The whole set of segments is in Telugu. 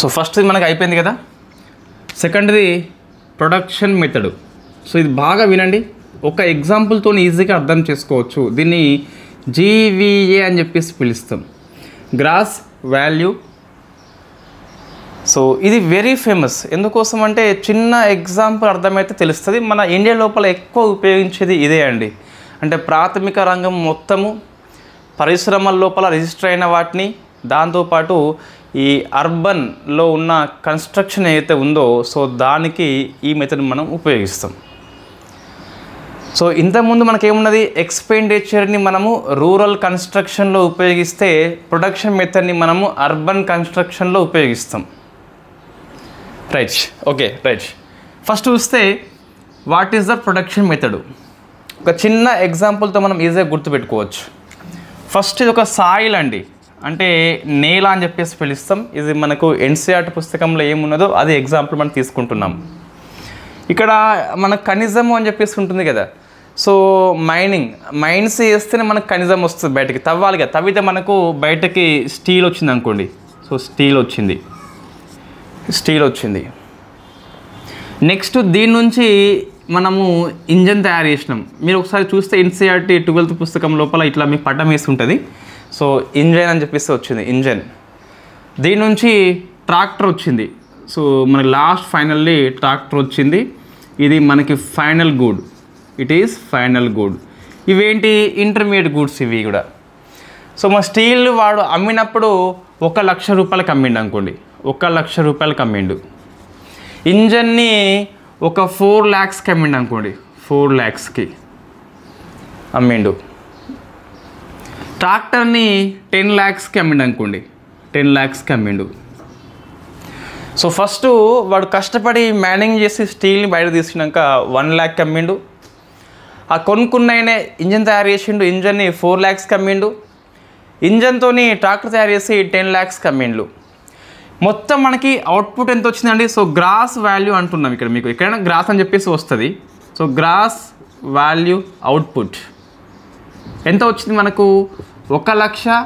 సో ఫస్ట్ది మనకు అయిపోయింది కదా. సెకండ్ది ప్రొడక్షన్ మెథడ్. సో ఇది బాగా వినండి, ఒక ఎగ్జాంపుల్తో ఈజీగా అర్థం చేసుకోవచ్చు. దీన్ని జీవీఏ అని చెప్పేసి పిలుస్తాం, గ్రాస్ వాల్యూ. సో ఇది వెరీ ఫేమస్. ఎందుకోసం అంటే చిన్న ఎగ్జాంపుల్ అర్థమైతే తెలుస్తుంది. మన ఇండియా లోపల ఎక్కువ ఉపయోగించేది ఇదే అండి. అంటే ప్రాథమిక రంగం మొత్తము, పరిశ్రమల లోపల రిజిస్టర్ అయిన వాటిని, దాంతోపాటు ఈ అర్బన్లో ఉన్న కన్స్ట్రక్షన్ ఏదైతే ఉందో సో దానికి ఈ మెథడ్ మనం ఉపయోగిస్తాం. సో ఇంతకుముందు మనకేమున్నది, ఎక్స్పెండిచర్ని మనము రూరల్ కన్స్ట్రక్షన్లో ఉపయోగిస్తే ప్రొడక్షన్ మెథడ్ని మనము అర్బన్ కన్స్ట్రక్షన్లో ఉపయోగిస్తాం. Right, okay right. ఫస్ట్ చూస్తే what is the production method. ఒక చిన్న ఎగ్జాంపుల్తో మనం ఈజీగా గుర్తుపెట్టుకోవచ్చు. ఫస్ట్ ఇది ఒక సాయిల్ అండి, అంటే నేల అని చెప్పేసి పిలుస్తాం. ఇది మనకు ఎన్సీఆర్టీ పుస్తకంలో ఏమున్నదో అది ఎగ్జాంపుల్ మనం తీసుకుంటున్నాం. ఇక్కడ మనకు ఖనిజము అని చెప్పేసి ఉంటుంది కదా. సో మైన్స్ చేస్తేనే మనకు ఖనిజం వస్తుంది బయటకి, తవ్వాలి కదా. తవ్వితే మనకు బయటకి స్టీల్ వచ్చింది అనుకోండి. సో స్టీల్ వచ్చింది. నెక్స్ట్ దీని నుంచి మనము ఇంజన్ తయారు చేసినాం. మీరు ఒకసారి చూస్తే ఎన్సీఆర్టీ 12th పుస్తకం లోపల ఇట్లా మీకు పటం వేసి ఉంటుంది. సో ఇంజన్ అని చెప్పేసి వచ్చింది, ఇంజన్. దీని నుంచి ట్రాక్టర్ వచ్చింది. సో మనకి లాస్ట్ ఫైనల్లీ ట్రాక్టర్ వచ్చింది. ఇది మనకి final good, it is final good. ఇవేంటి, ఇంటర్మీడియట్ గుడ్స్ ఇవి కూడా. సో మన స్టీల్ వాడు అమ్మినప్పుడు 1,00,000 రూపాయలకి అమ్మిండు అనుకోండి, 1,00,000 రూపాయలకి అమ్మిండు. ఇంజన్ని 4 lakhsకి అమ్మిండు అనుకోండి, 4 lakhsకి అమ్మిండు. ట్రాక్టర్ని 10 lakhsకి అమ్మిండు అనుకోండి, 10 lakhsకి అమ్మిండు. సో ఫస్ట్ వాడు కష్టపడి మ్యానింగ్ చేసి స్టీల్ని బయట తీసినాక 1 lakh అమ్మిండు. ఆ కొనుక్కున్నైనా ఇంజన్ తయారు చేసిండు, ఇంజన్ని 4 lakhsకి అమ్మిండు. ఇంజన్తో ట్రాక్టర్ తయారు చేసి 10 lakhsకి అమ్మిండు. మొత్తం మనకి అవుట్పుట్ ఎంత వచ్చిందండి. సో గ్రాస్ వాల్యూ అంటున్నాం ఇక్కడ, మీకు ఎక్కడైనా గ్రాస్ అని చెప్పేసి వస్తుంది. సో గ్రాస్ వాల్యూ అవుట్పుట్ ఎంత వచ్చింది మనకు, 1,00,000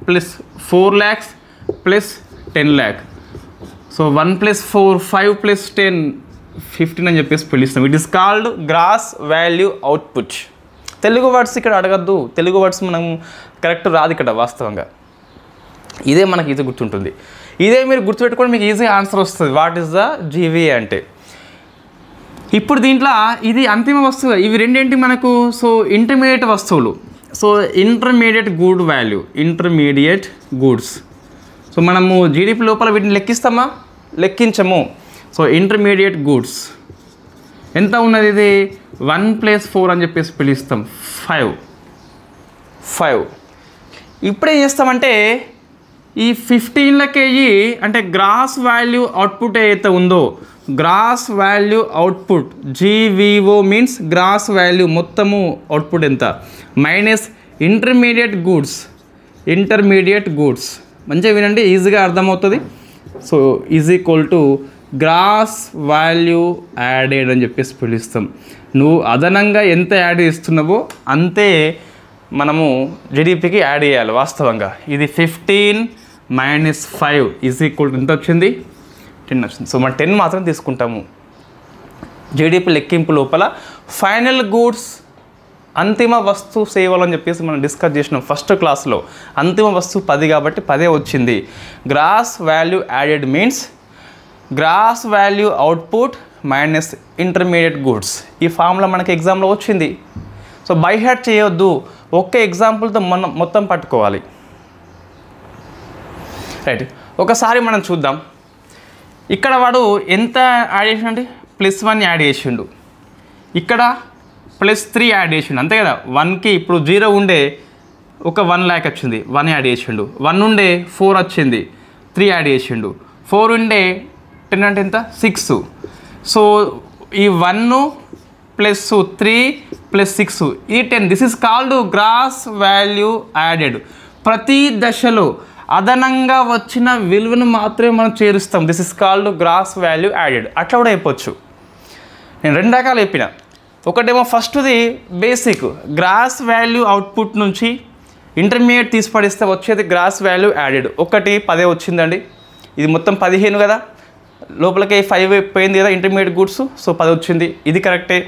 plus 4 lakhs plus 10 lakh. So 1 + 4 5 + 10 15 అని చెప్పేసి పిలుస్తాం. It is called gross value output. Telugu words ఇక్కడ అడగద్దు, తెలుగు వర్డ్స్ మనం కరెక్ట్ రాదు ఇక్కడ వాస్తవంగా. ఇదే మనకి ఈజీ గుర్తుంటుంది. ఇదే మీరు గుర్తుపెట్టుకోండి, మీకు ఈజీ ఆన్సర్ వస్తుంది. వాట్ ఈస్ ద జీవీఏ అంటే. ఇప్పుడు దీంట్లో ఇది అంతిమ వస్తువు, ఇవి రెండేంటి మనకు. సో ఇంటర్మీడియట్ వస్తువులు. So intermediate good value, intermediate goods. So మనము జీడిపి లోపల వీటిని లెక్కిస్తామా, లెక్కించము. సో ఇంటర్మీడియట్ గుడ్స్ ఎంత ఉన్నది, ఇది 1 + 4 అని చెప్పేసి పిలుస్తాం, 5. ఇప్పుడు ఏం చేస్తామంటే ఈ 15 kg అంటే గ్రాస్ వాల్యూ అవుట్పుట్ ఏదైతే ఉందో, gross value output GVO means gross value మొత్తము అవుట్పుట్ ఎంత మైనస్ ఇంటర్మీడియట్ గూడ్స్. మంచిగా వినండి, ఈజీగా అర్థమవుతుంది. So is equal to gross value added అని చెప్పేసి పిలుస్తాం. నువ్వు అదనంగా ఎంత యాడ్ చేస్తున్నావో అంతే మనము జీడిపికి యాడ్ చేయాలి వాస్తవంగా. ఇది 15 - 5 ఈజ్ ఈక్వల్ టు ఎంత వచ్చింది, 10 వచ్చింది. సో మనం 10 మాత్రం తీసుకుంటాము. జీడిపి లెక్కింపు లోపల ఫైనల్ గూడ్స్, అంతిమ వస్తు సేవలు అని చెప్పేసి మనం డిస్కస్ చేసినాం ఫస్ట్ క్లాస్లో. అంతిమ వస్తువు 10 కాబట్టి 10 వచ్చింది. Gross value added means gross value output minus intermediate goods. ఈ ఫార్ములా మనకి ఎగ్జామ్లో వచ్చింది. సో బై హార్ట్ చేయొద్దు, ఒక్క ఎగ్జాంపుల్తో మనం మొత్తం పట్టుకోవాలి. రైట్, ఒకసారి మనం చూద్దాం. ఇక్కడ వాడు ఎంత యాడ్ చేసిండు, +1 యాడ్ చేసిండు. ఇక్కడ +3 యాడ్ చేసిండు, అంతే కదా. 1కి ఇప్పుడు 0 ఉండే 1 lakh వచ్చింది, 1 యాడ్ చేసిండు. 1 ఉండే 4 వచ్చింది, 3 యాడ్ చేసిండు. 4 ఉండే 10 అంటే ఎంత, 6. సో ఈ 1 + 3 + 6 ఈ 10. This is called gross value added. ప్రతి దశలో అదనంగా వచ్చిన విలువను మాత్రమే మనం చేరుస్తాం. This is called gross value added. అట్లా కూడా అయిపోవచ్చు. నేను 2 రకాలు చెప్పిన. ఒకటేమో ఫస్ట్ది బేసిక్ గ్రాస్ వాల్యూ అవుట్పుట్ నుంచి ఇంటర్మీడియట్ తీసి పడిస్తే వచ్చేది గ్రాస్ వాల్యూ యాడెడ్. ఒకటి 10 వచ్చిందండి, ఇది మొత్తం 15 కదా, లోపలికి 5 పోయింది కదా ఇంటర్మీడియట్ గూడ్స్, సో 10 వచ్చింది, ఇది కరెక్టే.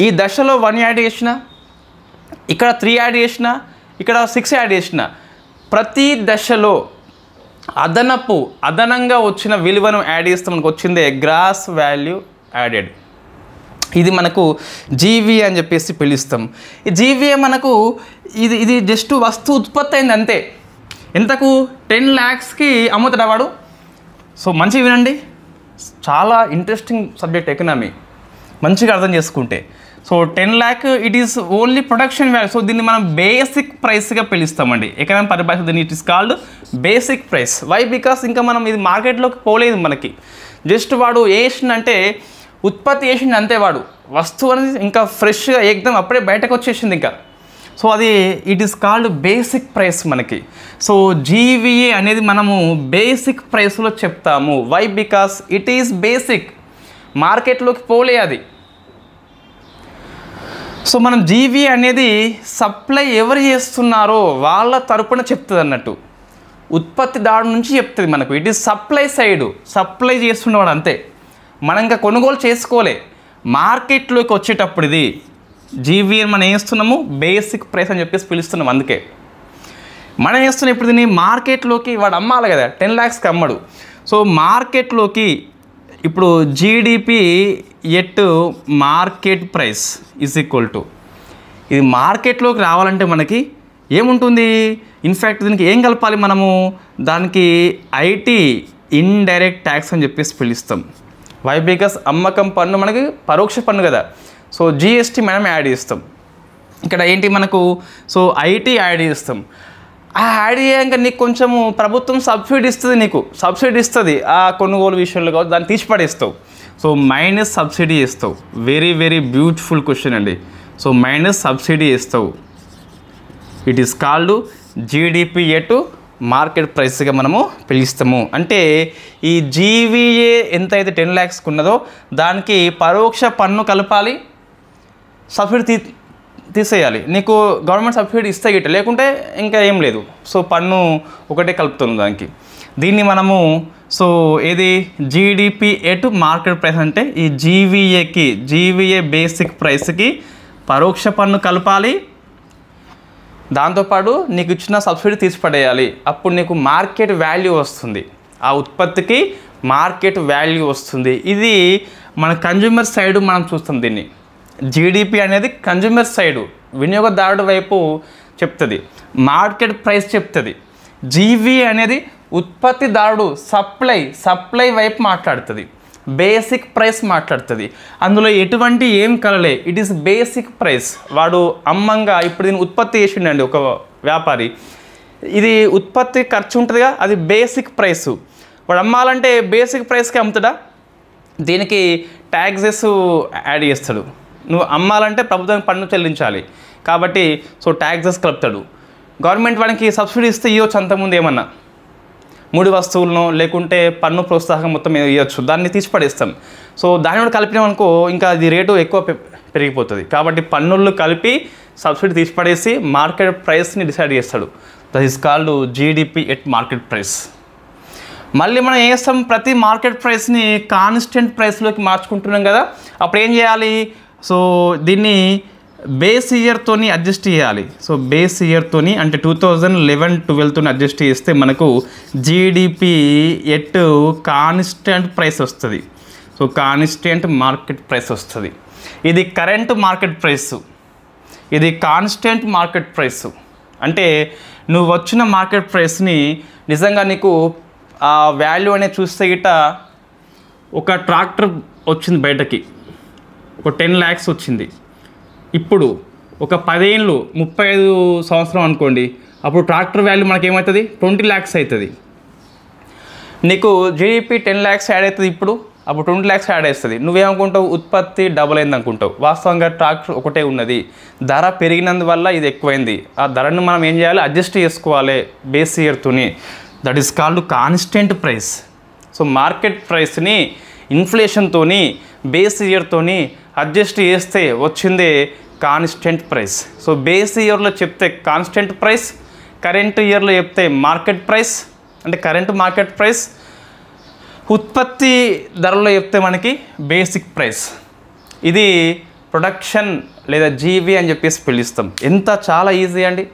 ఈ దశలో 1 యాడ్ చేసిన, ఇక్కడ 3 యాడ్ చేసిన, ఇక్కడ 6 యాడ్ చేసిన, ప్రతి దశలో అదనంగా వచ్చిన విలువను యాడ్ చేస్తే మనకు వచ్చిందే గ్రాస్ వాల్యూ యాడెడ్. ఇది మనకు జీవీఏ అని చెప్పేసి పిలుస్తాం. ఈ జీవీఏ మనకు ఇది జస్ట్ వస్తువు ఉత్పత్తి అయింది అంతే. ఎంతకు 10 lakhsకి అమ్ముతాడా వాడు? సో మంచిగా వినండి, చాలా ఇంట్రెస్టింగ్ సబ్జెక్ట్ ఎకనామీ, మంచిగా అర్థం చేసుకుంటే. So 10 lakh it is only production value. So దీన్ని మనం బేసిక్ ప్రైస్గా పిలుస్తామండి ఎకనామీ పరిభాష. దీన్ని it is called basic price. Why? Because ఇంకా మనం ఇది మార్కెట్లోకి పోలేదు, మనకి జస్ట్ వాడు వేసిందంటే ఉత్పత్తి చేసింది అంతే. వాడు వస్తువు అనేది ఇంకా ఫ్రెష్గా ఏకదం అప్పుడే బయటకు వచ్చేసింది ఇంకా. సో అది it is called basic price మనకి. సో జీవీఏ అనేది మనము బేసిక్ ప్రైస్లో చెప్తాము. Why? Because it is basic, మార్కెట్లోకి పోలే అది. సో మనం జీవీఏ అనేది సప్లై ఎవరు చేస్తున్నారో వాళ్ళ తరపున చెప్తుంది అన్నట్టు, ఉత్పత్తిదారు నుంచి చెప్తుంది మనకు. It is supply side, supply చేస్తున్నవాడు అంతే. మనం ఇంకా కొనుగోలు చేసుకోలే. మార్కెట్లోకి వచ్చేటప్పుడు ఇది జీవీఏ మనం వేస్తున్నాము బేసిక్ ప్రైస్ అని చెప్పేసి పిలుస్తున్నాం. అందుకే మనం వేస్తున్నాం. ఇప్పుడు దీన్ని మార్కెట్లోకి వాడు అమ్మాలి కదా, 10 lakhsకి అమ్మడు. సో మార్కెట్లోకి ఇప్పుడు GDP at market price is equal to, ఇది మార్కెట్లోకి రావాలంటే మనకి ఏముంటుంది? ఇన్ఫ్యాక్ట్ దీనికి ఏం కలపాలి మనము? దానికి ఐటీ ఇండైరెక్ట్ ట్యాక్స్ అని చెప్పేసి పిలుస్తాం. వై? బికాస్ అమ్మకం పన్ను మనకి పరోక్ష పన్ను కదా. సో జిఎస్టీ మనం యాడ్ చేస్తాం. ఇక్కడ ఏంటి మనకు? సో ఐటీ యాడ్ చేస్తాం. ఆ యాడ్ చేయాక నీకు కొంచెము ప్రభుత్వం సబ్సిడీ ఇస్తుంది, నీకు సబ్సిడీ ఇస్తుంది ఆ కొనుగోలు విషయంలో కావచ్చు, దాన్ని తీసి పడేస్తావు. సో మైనస్ సబ్సిడీ ఇస్తావు. వెరీ వెరీ బ్యూటిఫుల్ క్వశ్చన్ అండి. సో మైనస్ సబ్సిడీ ఇస్తావు. ఇట్ ఈస్ కాల్డ్ జీడిపి ఎటు మార్కెట్ ప్రైస్గా మనము పిలుస్తాము. అంటే ఈ జీవీఏ ఎంత అయితే 10 lakhsకి ఉన్నదో దానికి పరోక్ష పన్ను కలపాలి, సబ్సిడీ తీసేయాలి. నీకు గవర్నమెంట్ సబ్సిడీ ఇస్తే గిట్ట, లేకుంటే ఇంకా ఏం లేదు. సో పన్ను ఒకటే కలుపుతుంది దానికి. దీన్ని మనము సో ఏది జీడిపి ఎటు మార్కెట్ ప్రైస్ అంటే ఈ జీవీఏ బేసిక్ ప్రైస్కి పరోక్ష పన్ను కలపాలి, దాంతోపాటు నీకు ఇచ్చిన సబ్సిడీ తీసిపడేయాలి. అప్పుడు నీకు మార్కెట్ వాల్యూ వస్తుంది, ఆ ఉత్పత్తికి మార్కెట్ వాల్యూ వస్తుంది. ఇది మన కన్జ్యూమర్ సైడు మనం చూస్తాం దీన్ని. జీడిపి అనేది కన్జ్యూమర్ సైడు, వినియోగదారుడు వైపు చెప్తుంది, మార్కెట్ ప్రైస్ చెప్తుంది. జీవీ అనేది ఉత్పత్తిదారుడు సప్లై వైపు మాట్లాడుతుంది, బేసిక్ ప్రైస్ మాట్లాడుతుంది. అందులో ఎటువంటి ఏం కలలే, ఇట్ ఈస్ బేసిక్ ప్రైస్. వాడు అమ్మంగా ఇప్పుడు దీన్ని ఉత్పత్తి చేసిండండి ఒక వ్యాపారి, ఇది ఉత్పత్తి ఖర్చు ఉంటుందిగా, అది బేసిక్ ప్రైస్. వాడు అమ్మాలంటే బేసిక్ ప్రైస్కి అమ్ముతాడా? దీనికి ట్యాక్సెస్ యాడ్ చేస్తాడు. నువ్వు అమ్మాలంటే ప్రభుత్వానికి పన్ను చెల్లించాలి కాబట్టి సో ట్యాక్సెస్ కలుపుతాడు. గవర్నమెంట్ వాడికి సబ్సిడీ ఇస్తే ఇవ్వచ్చు, అంతకుముందు ఏమన్నా 3 వస్తువులను లేకుంటే పన్ను ప్రోత్సాహం మొత్తం ఇవ్వచ్చు, దాన్ని తీసి పడేస్తాం. సో దాన్ని కూడా కలిపినామనుకో ఇంకా అది రేటు ఎక్కువ పెరిగిపోతుంది. కాబట్టి పన్నులు కలిపి సబ్సిడీ తీసి పడేసి మార్కెట్ ప్రైస్ని డిసైడ్ చేస్తాడు. That is called GDP at market price. మళ్ళీ మనం ఏం చేస్తాం? ప్రతి మార్కెట్ ప్రైస్ని కాన్స్టెంట్ ప్రైస్లోకి మార్చుకుంటున్నాం కదా, అప్పుడు ఏం చేయాలి? సో దీన్ని బేస్ ఇయర్తోని అడ్జస్ట్ చేయాలి. సో బేస్ ఇయర్తోని అంటే 2011-12 అడ్జస్ట్ చేస్తే మనకు జీడిపి ఎట్ కాన్స్టెంట్ ప్రైస్ వస్తుంది. సో కాన్స్టెంట్ మార్కెట్ ప్రైస్ వస్తుంది. ఇది కరెంట్ మార్కెట్ ప్రైస్, ఇది కాన్స్టెంట్ మార్కెట్ ప్రైస్. అంటే నువ్వు వచ్చిన మార్కెట్ ప్రైస్ని నిజంగా నీకు ఆ వాల్యూ అనేది చూస్తే గిట్ట ఒక ట్రాక్టర్ వచ్చింది బయటకి, ఒక 10 lakhs వచ్చింది. ఇప్పుడు ఒక 10 ఏళ్ళు 35 సంవత్సరం అనుకోండి, అప్పుడు ట్రాక్టర్ వాల్యూ మనకేమవుతుంది? 20 lakhs అవుతుంది. నీకు జీడిపి 10 lakhs యాడ్ అవుతుంది ఇప్పుడు, అప్పుడు 20 lakhs యాడ్ అవుతుంది. నువ్వేమనుకుంటావు? ఉత్పత్తి డబుల్ అయింది అనుకుంటావు. వాస్తవంగా ట్రాక్టర్ ఒకటే ఉన్నది, ధర పెరిగినందువల్ల ఇది ఎక్కువైంది. ఆ ధరను మనం ఏం చేయాలి? అడ్జస్ట్ చేసుకోవాలి బేస్ ఇయర్తోని. That is called constant price. So market ప్రైస్ని ఇన్ఫ్లేషన్తోని బేస్ ఇయర్తోని అడ్జస్ట్ చేస్తే వచ్చిందే కాన్స్టెంట్ ప్రైస్. సో బేస్ ఇయర్లో చెప్తే కాన్స్టెంట్ ప్రైస్, కరెంట్ ఇయర్లో చెప్తే మార్కెట్ ప్రైస్, అంటే కరెంట్ మార్కెట్ ప్రైస్, ఉత్పత్తి ధరలో చెప్తే మనకి బేసిక్ ప్రైస్. ఇది ప్రొడక్షన్ లేదా జీవీ అని చెప్పేసి పిలుస్తాం. ఎంత చాలా ఈజీ అండి.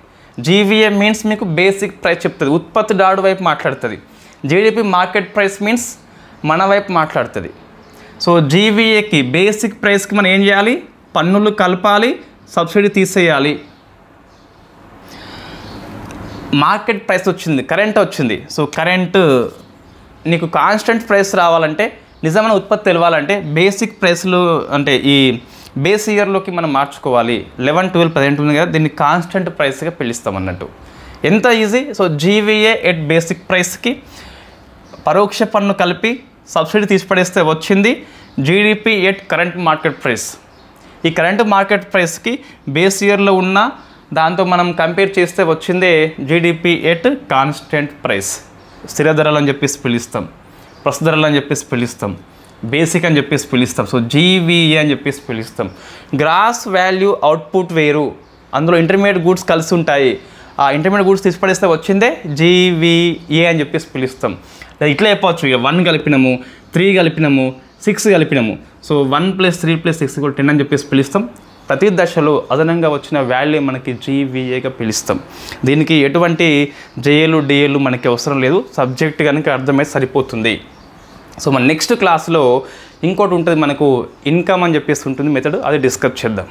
జీవీఏ మీన్స్ మీకు బేసిక్ ప్రైస్ చెప్తుంది, ఉత్పత్తి దాడు వైపు మాట్లాడుతుంది. జీడిపి మార్కెట్ ప్రైస్ మీన్స్ మన వైపు మాట్లాడుతుంది. సో జీవీఏకి బేసిక్ ప్రైస్కి మనం ఏం చేయాలి, పన్నులు కలపాలి, సబ్సిడీ తీసేయాలి. మార్కెట్ ప్రైస్ వచ్చింది, కరెంట్ వచ్చింది. సో కరెంటు నీకు కాన్స్టెంట్ ప్రైస్ రావాలంటే, నిజమైన ఉత్పత్తి తెలవాలంటే బేసిక్ ప్రైస్లు అంటే ఈ బేస్ ఇయర్లోకి మనం మార్చుకోవాలి. 11, 12, 18 ఉంది కదా, దీన్ని కాన్స్టెంట్ ప్రైస్గా పిలుస్తాం అన్నట్టు. ఎంత easy. So GVA at basic ప్రైస్కి పరోక్ష పన్ను కలిపి సబ్సిడీ తీసిపడేస్తే వచ్చింది GDP at current market price. ఈ కరెంట్ మార్కెట్ ప్రైస్కి బేస్ ఇయర్లో ఉన్న దాంతో మనం కంపేర్ చేస్తే వచ్చిందే జీడిపి ఎట్ కాన్స్టెంట్ ప్రైస్. స్థిర ధరలు అని చెప్పేసి పిలుస్తాం, ప్రస్తుత ధరలు అని చెప్పేసి పిలుస్తాం, బేసిక్ అని చెప్పేసి పిలుస్తాం. సో జీవీఏ అని చెప్పేసి పిలుస్తాం. గ్రాస్ వాల్యూ అవుట్పుట్ వేరు, అందులో ఇంటర్మీడియట్ గూడ్స్ కలిసి ఉంటాయి. ఆ ఇంటర్మీడియట్ గూడ్స్ తీసిపడేస్తే వచ్చిందే జీవీఏ అని చెప్పేసి పిలుస్తాం. ఇట్లా చెప్పవచ్చు, ఇక 1 కలిపినాము, 3 కలిపినాము, 6 కలిపినాము. సో 1 + 3 + 6 = 10 అని చెప్పేసి పిలుస్తాం. ప్రతి దశలో అదనంగా వచ్చిన వాల్యూ మనకి జీవీఏగా పిలుస్తాం. దీనికి ఎటువంటి జేఏలు డిఏలు మనకి అవసరం లేదు, సబ్జెక్ట్ కనుక అర్థమైతే సరిపోతుంది. సో మన నెక్స్ట్ క్లాస్లో ఇంకోటి ఉంటుంది, మనకు ఇన్కమ్ అని చెప్పేసి ఉంటుంది మెథడ్, అది డిస్కస్ చేద్దాం.